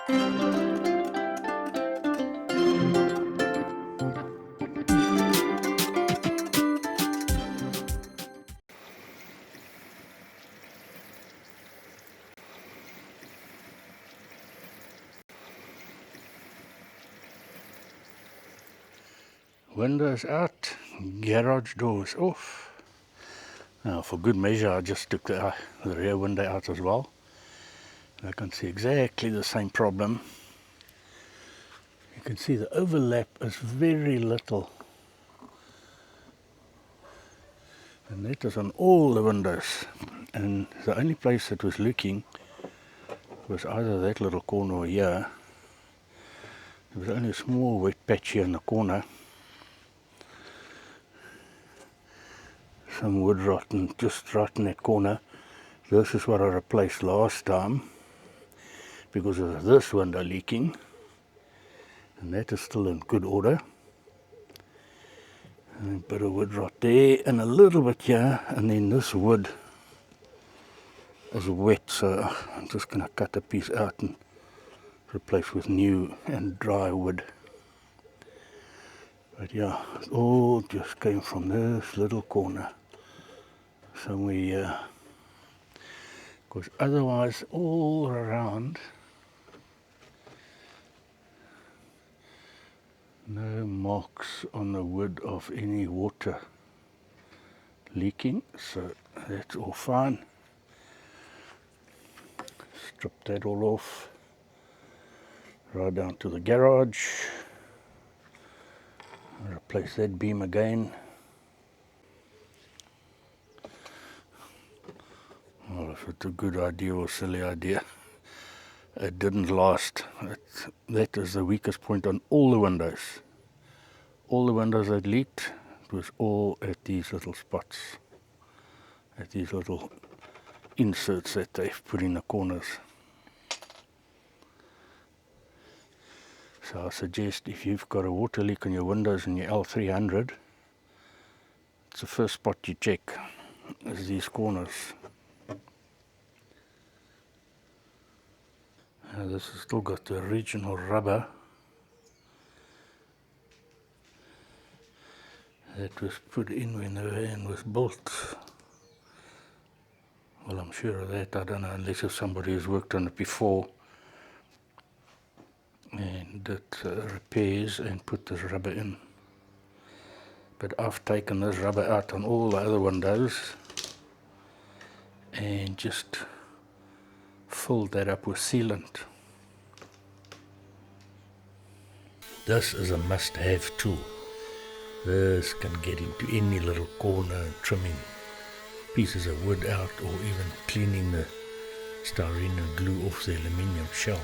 Windows out, garage doors off. Now for good measure I just took the rear window out as well. I can see exactly the same problem. You can see the overlap is very little. And that is on all the windows. And the only place that was leaking was either that little corner or here. There was only a small wet patch here in the corner. Some wood rotten just right in that corner. This is what I replaced last time because of this window leaking, and that is still in good order. And a bit of wood rot there and a little bit here, and then this wood is wet, so I'm just going to cut a piece out and replace with new and dry wood. But yeah, it all just came from this little corner somewhere here. Because otherwise, all around, no marks on the wood of any water leaking, so that's all fine. Strip that all off, right down to the garage, replace that beam again. Well, if it's a good idea or silly idea, it didn't last. That is the weakest point on all the windows. All the windows that leaked, it was all at these little spots, at these little inserts that they've put in the corners. So I suggest if you've got a water leak on your windows in your L300, it's the first spot you check, is these corners. This has still got the original rubber that was put in when the van was built. Well, I'm sure of that. I don't know, unless if somebody has worked on it before and did repairs and put this rubber in. But I've taken this rubber out on all the other windows and just filled that up with sealant. This is a must-have tool. This can get into any little corner, trimming pieces of wood out, or even cleaning the styrene and glue off the aluminium shell.